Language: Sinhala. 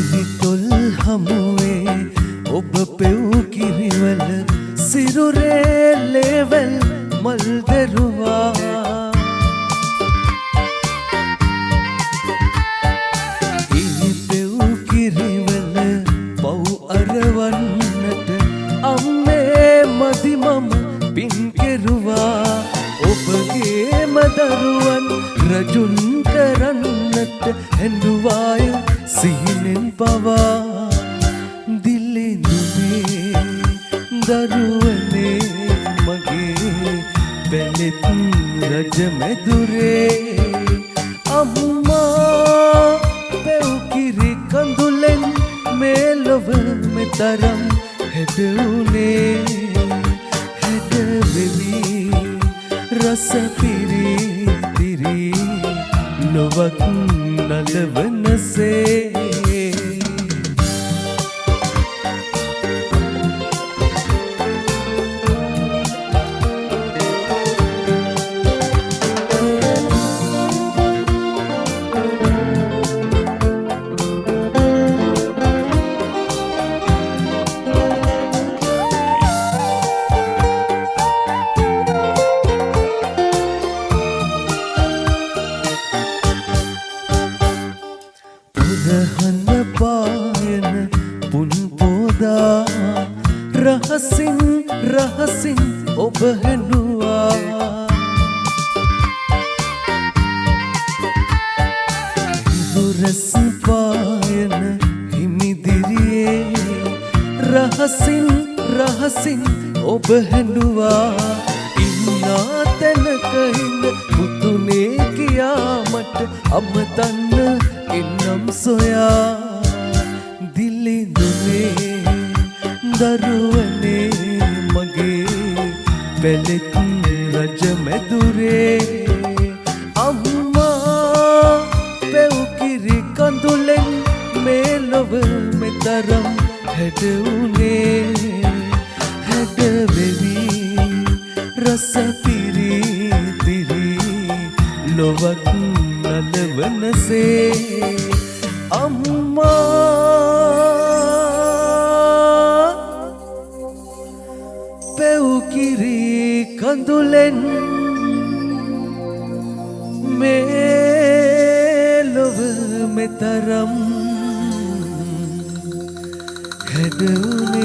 පිරිතොල් හමුවේ ඔබ පෙව් කිරිවල සිරුරේ ලේවල් මල් දරුවා ඒ පෙව් කිරිවල පව් අරවන්නට අම්මේ මදි මම පින් කෙරුවා ඔබගේම දරුවන් රජුන් කරන්නට හැඬුවාය සිහිනෙන් පවා දිලිඳුනේ දරුවනේ මගේ බැලෙත් රජ මැදුරේ අම්මා පෙව් කිරි කඳුලෙන් මේ ලොව මෙතරම් හැඩුනේ හැඩ වෙවි රස පිරි ලොවක් නලවනසේ රහන පායන පුන් පෝදා රහසින් රහසින් ඔබ හැඬුවා ඉදුරස් පායන හිමිදිරියේ රහසින් රහසින් ඔබ හැඬුවා ඉන්නා තැනක හිඳ පුතුනේ කියා මට අමතන්න එන්නම් සොයා දිලිඳුනේ දරුවනේ මගේ බැලෙත් රජ මැදුරේ අම්මා පෙව් කිරි කඳුලෙන් මේ ලොව මෙතරම් හැඩුනේ හැඩ වෙවි රස පිරි ලොවක් නලවනසේ අම්මා පෙව් කිරි කඳුලෙන් මේ ලොව මෙතරම් හැඩුනේ